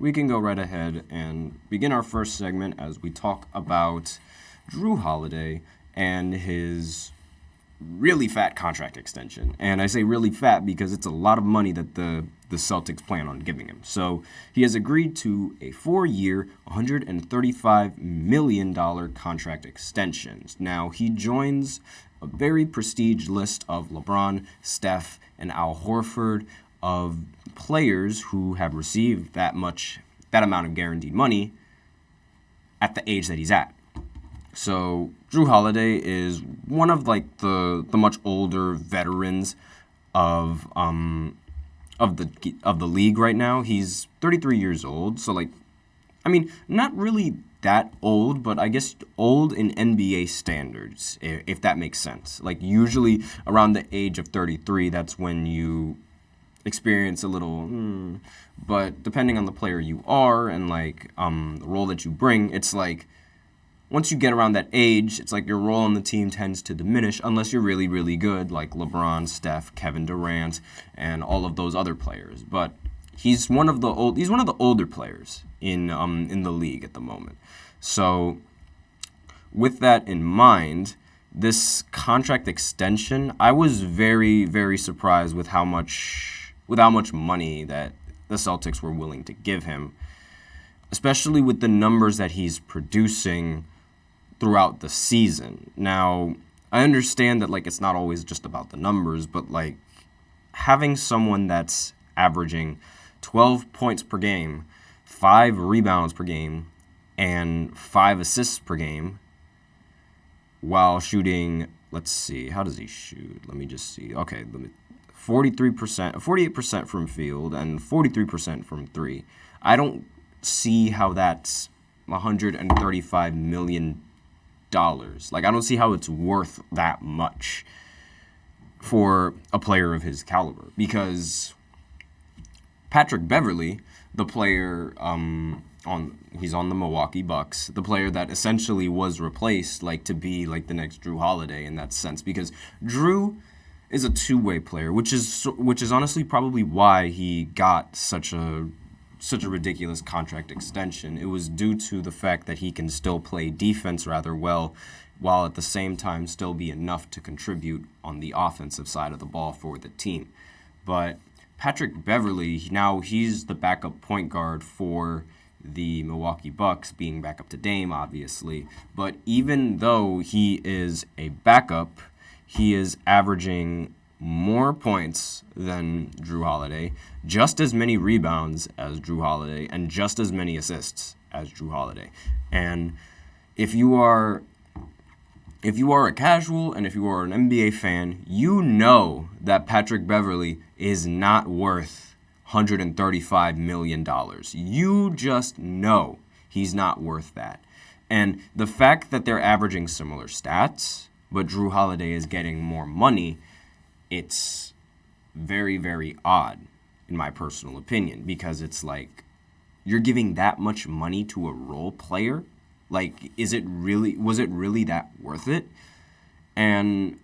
we can go right ahead and begin our first segment as we talk about Jrue Holiday and his really fat contract extension. And I say really fat because it's a lot of money that the Celtics plan on giving him. So he has agreed to a 4-year, $135 million contract extension. Now, he joins a very prestige list of LeBron, Steph, and Al Horford of players who have received that amount of guaranteed money at the age that he's at. So Jrue Holiday is one of the much older veterans of the league right now. He's 33 years old, so not really that old, but I guess old in NBA standards, if that makes sense. Like usually around the age of 33, that's when you experience a little, but depending on the player you are and the role that you bring, it's like once you get around that age, it's like your role on the team tends to diminish unless you're really, really good, like LeBron, Steph, Kevin Durant, and all of those other players. But he's one of the older players in the league at the moment. So with that in mind, this contract extension, I was very, very surprised with how much money that the Celtics were willing to give him, especially with the numbers that he's producing throughout the season. Now, I understand that it's not always just about the numbers, but having someone that's averaging 12 points per game, 5 rebounds per game, and 5 assists per game while shooting, let's see, how does he shoot? Let me just see. Okay, 48% from field and 43% from three. I don't see how that's $135 million. I don't see how it's worth that much for a player of his caliber, because Patrick Beverley, the player he's on the Milwaukee Bucks, the player that essentially was replaced to be the next Jrue Holiday in that sense, because Jrue is a two-way player, which is honestly probably why he got such a ridiculous contract extension. It was due to the fact that he can still play defense rather well, while at the same time still be enough to contribute on the offensive side of the ball for the team. But Patrick Beverley, now he's the backup point guard for the Milwaukee Bucks, being back up to Dame, obviously. But even though he is a backup, he is averaging more points than Jrue Holiday, just as many rebounds as Jrue Holiday, and just as many assists as Jrue Holiday. And if you are a casual and if you are an NBA fan, you know that Patrick Beverley is not worth $135 million. You just know he's not worth that. And the fact that they're averaging similar stats, but Jrue Holiday is getting more money, it's very, very odd, in my personal opinion, because it's you're giving that much money to a role player? Was it really that worth it? And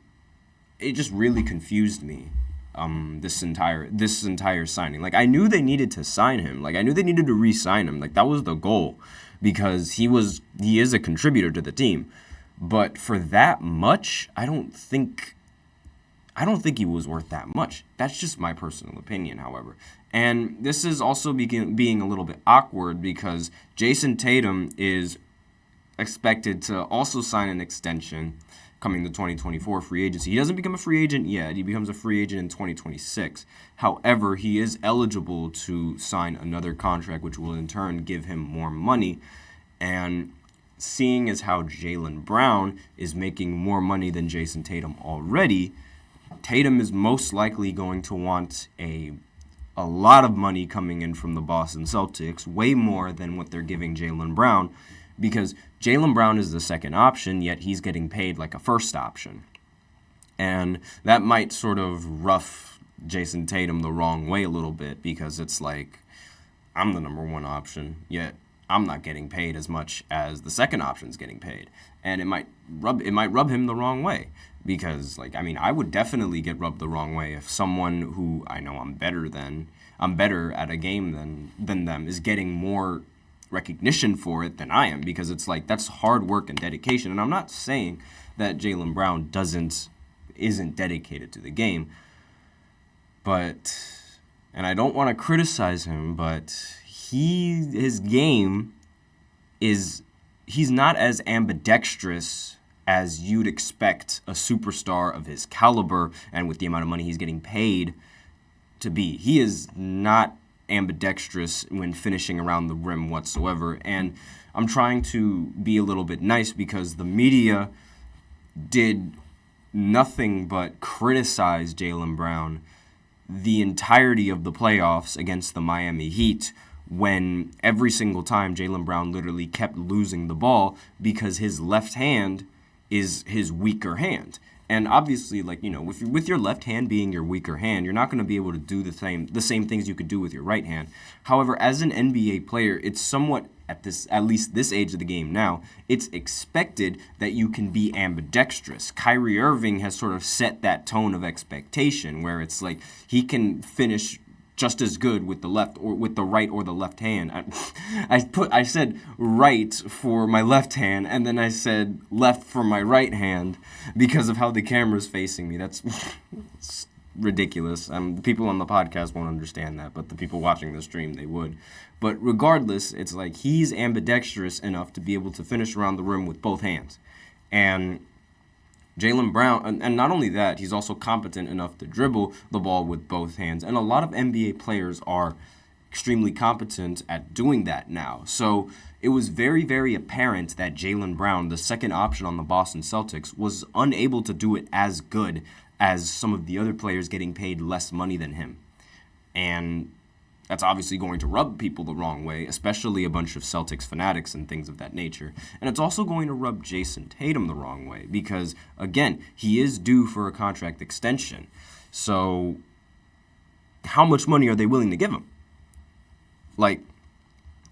it just really confused me, this entire signing. I knew they needed to sign him. I knew they needed to re-sign him. That was the goal, because he is a contributor to the team. But for that much, I don't think he was worth that much. That's just my personal opinion, however. And this is also being a little bit awkward because Jason Tatum is expected to also sign an extension coming to 2024 free agency. He doesn't become a free agent yet. He becomes a free agent in 2026. However, he is eligible to sign another contract, which will in turn give him more money. And seeing as how Jaylen Brown is making more money than Jason Tatum already, Tatum is most likely going to want a lot of money coming in from the Boston Celtics, way more than what they're giving Jaylen Brown, because Jaylen Brown is the second option, yet he's getting paid like a first option. And that might sort of rough Jason Tatum the wrong way a little bit, because it's I'm the number one option, yet I'm not getting paid as much as the second option's getting paid. And it might rub him the wrong way. Because, like, I mean, I would definitely get rubbed the wrong way if someone who I know I'm better at a game than them is getting more recognition for it than I am, because it's like that's hard work and dedication. And I'm not saying that Jaylen Brown isn't dedicated to the game, but, and I don't want to criticize him, but his game he's not as ambidextrous as you'd expect a superstar of his caliber and with the amount of money he's getting paid to be. He is not ambidextrous when finishing around the rim whatsoever. And I'm trying to be a little bit nice because the media did nothing but criticize Jaylen Brown the entirety of the playoffs against the Miami Heat, when every single time Jaylen Brown literally kept losing the ball because his left hand is his weaker hand. And obviously, like, you know, with your left hand being your weaker hand, you're not going to be able to do the same things you could do with your right hand. However, as an NBA player, it's somewhat, at least this age of the game now, it's expected that you can be ambidextrous. Kyrie Irving has sort of set that tone of expectation where it's like he can finish just as good with the left or with the right or the left hand. I said right for my left hand, and then I said left for my right hand because of how the camera's facing me. That's it's ridiculous. The people on the podcast won't understand that, but the people watching the stream, they would. But regardless, it's like he's ambidextrous enough to be able to finish around the rim with both hands. And Jaylen Brown, and not only that, he's also competent enough to dribble the ball with both hands. And a lot of NBA players are extremely competent at doing that now. So it was very, very apparent that Jaylen Brown, the second option on the Boston Celtics, was unable to do it as good as some of the other players getting paid less money than him. And that's obviously going to rub people the wrong way, especially a bunch of Celtics fanatics and things of that nature. And it's also going to rub Jason Tatum the wrong way because, again, he is due for a contract extension. So how much money are they willing to give him? Like,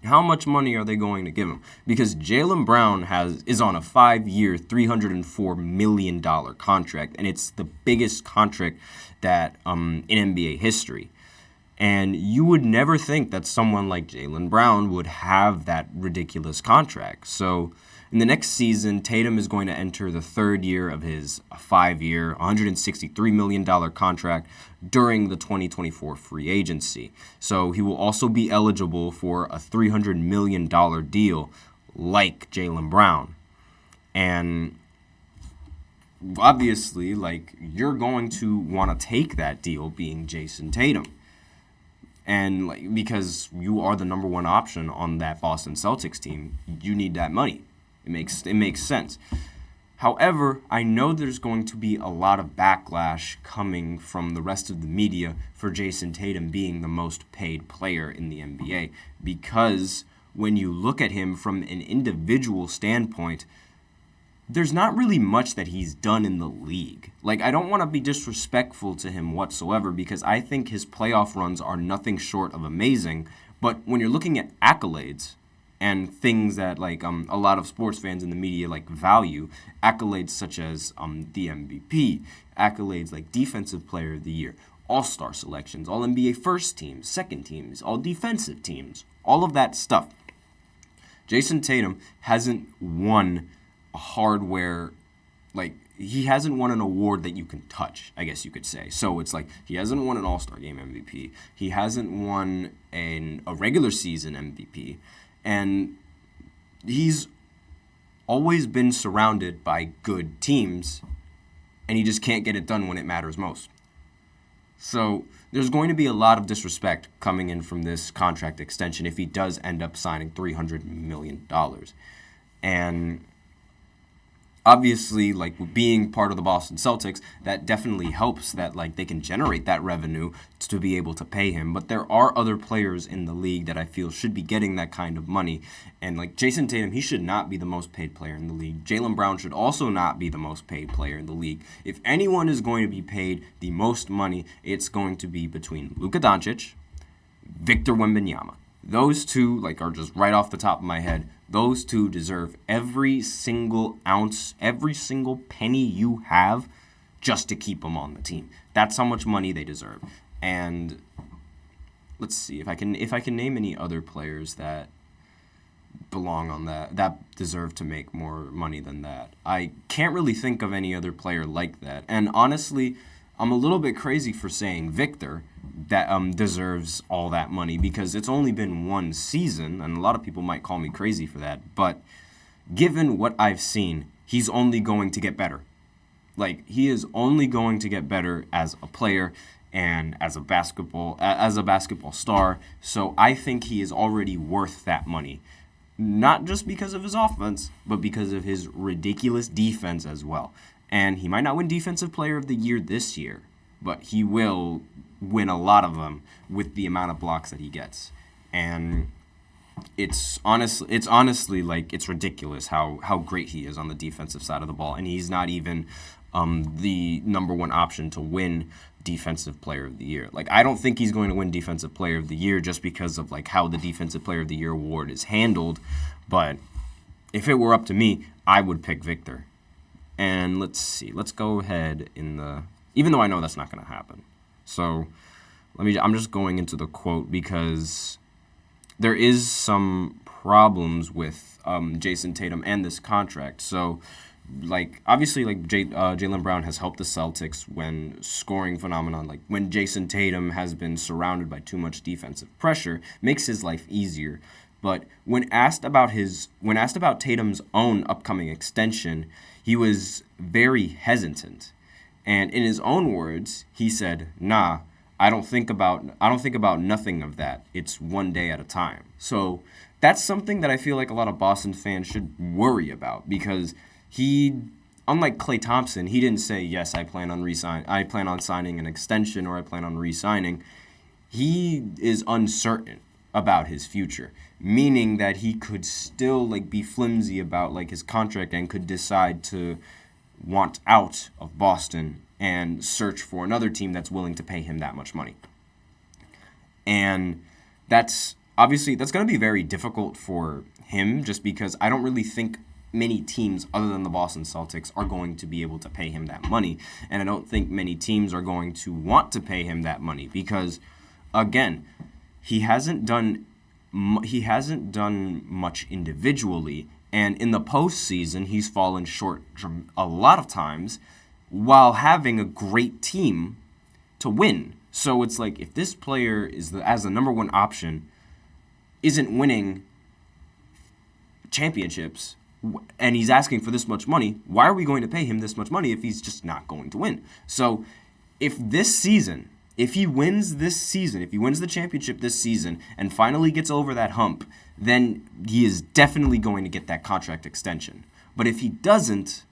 how much money are they going to give him? Because Jaylen Brown is on a 5-year, $304 million contract, and it's the biggest contract that in NBA history. And you would never think that someone like Jaylen Brown would have that ridiculous contract. So in the next season, Tatum is going to enter the third year of his 5-year, $163 million contract during the 2024 free agency. So he will also be eligible for a $300 million deal like Jaylen Brown. And obviously, like, you're going to want to take that deal being Jason Tatum. And like, because you are the number one option on that Boston Celtics team, you need that money. It makes sense. However, I know there's going to be a lot of backlash coming from the rest of the media for Jason Tatum being the most paid player in the NBA, because when you look at him from an individual standpoint, there's not really much that he's done in the league. Like, I don't want to be disrespectful to him whatsoever because I think his playoff runs are nothing short of amazing. But when you're looking at accolades and things that, like, a lot of sports fans in the media, like, value, accolades such as the MVP, accolades like Defensive Player of the Year, All-Star selections, All-NBA first teams, second teams, All-Defensive teams, all of that stuff. Jason Tatum hasn't won hardware, like, he hasn't won an award that you can touch, I guess you could say. So it's like he hasn't won an All-Star Game MVP. He hasn't won a regular season MVP. And he's always been surrounded by good teams, and he just can't get it done when it matters most. So there's going to be a lot of disrespect coming in from this contract extension if he does end up signing $300 million. And obviously, like, being part of the Boston Celtics, that definitely helps that, like, they can generate that revenue to be able to pay him. But there are other players in the league that I feel should be getting that kind of money. And, like, Jason Tatum, he should not be the most paid player in the league. Jaylen Brown should also not be the most paid player in the league. If anyone is going to be paid the most money, it's going to be between Luka Doncic, Victor Wembanyama. Those two, like, are just right off the top of my head. Those two deserve every single ounce, every single penny you have just to keep them on the team. That's how much money they deserve. And let's see if I can name any other players that belong on that deserve to make more money than that. I can't really think of any other player like that. And honestly, I'm a little bit crazy for saying Victor that deserves all that money because it's only been one season, and a lot of people might call me crazy for that. But given what I've seen, he's only going to get better. Like, he is only going to get better as a player and as a basketball star. So I think he is already worth that money. Not just because of his offense, but because of his ridiculous defense as well. And he might not win Defensive Player of the Year this year, but he will win a lot of them with the amount of blocks that he gets. And it's honestly like, it's ridiculous how great he is on the defensive side of the ball. And he's not even the number one option to win Defensive Player of the Year. Like, I don't think he's going to win Defensive Player of the Year just because of like how the Defensive Player of the Year award is handled. But if it were up to me, I would pick Victor. And let's see. Let's go ahead even though I know that's not going to happen. So I'm just going into the quote because there is some problems with Jason Tatum and this contract. So, like, obviously, like, Jaylen Brown has helped the Celtics when scoring phenomenon. Like, when Jason Tatum has been surrounded by too much defensive pressure, makes his life easier. But when asked about Tatum's own upcoming extension, he was very hesitant. And in his own words, he said, "Nah, I don't think about nothing of that. It's one day at a time." So that's something that I feel like a lot of Boston fans should worry about because unlike Klay Thompson, he didn't say, "Yes, I plan on signing an extension or I plan on re-signing." He is uncertain about his future, meaning that he could still like be flimsy about like his contract and could decide to want out of Boston and search for another team that's willing to pay him that much money. And that's going to be very difficult for him just because I don't really think many teams other than the Boston Celtics are going to be able to pay him that money. And I don't think many teams are going to want to pay him that money because, again, he hasn't done much individually, and in the postseason, he's fallen short a lot of times while having a great team to win. So it's like if this player as the number one option isn't winning championships and he's asking for this much money, why are we going to pay him this much money if he's just not going to win? So if he wins the championship this season and finally gets over that hump, then he is definitely going to get that contract extension. But if he doesn't,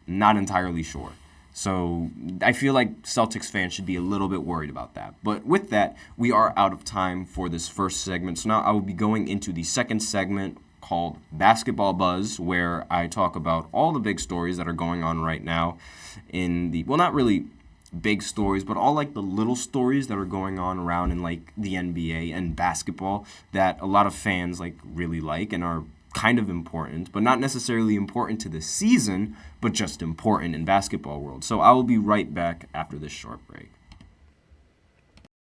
not entirely sure. So I feel like Celtics fans should be a little bit worried about that. But with that, we are out of time for this first segment. So now I will be going into the second segment called Basketball Buzz, where I talk about all the big stories that are going on right now not really big stories, but all like the little stories that are going on around in like the NBA and basketball that a lot of fans like really like and are kind of important, but not necessarily important to the season, but just important in basketball world. So I will be right back after this short break.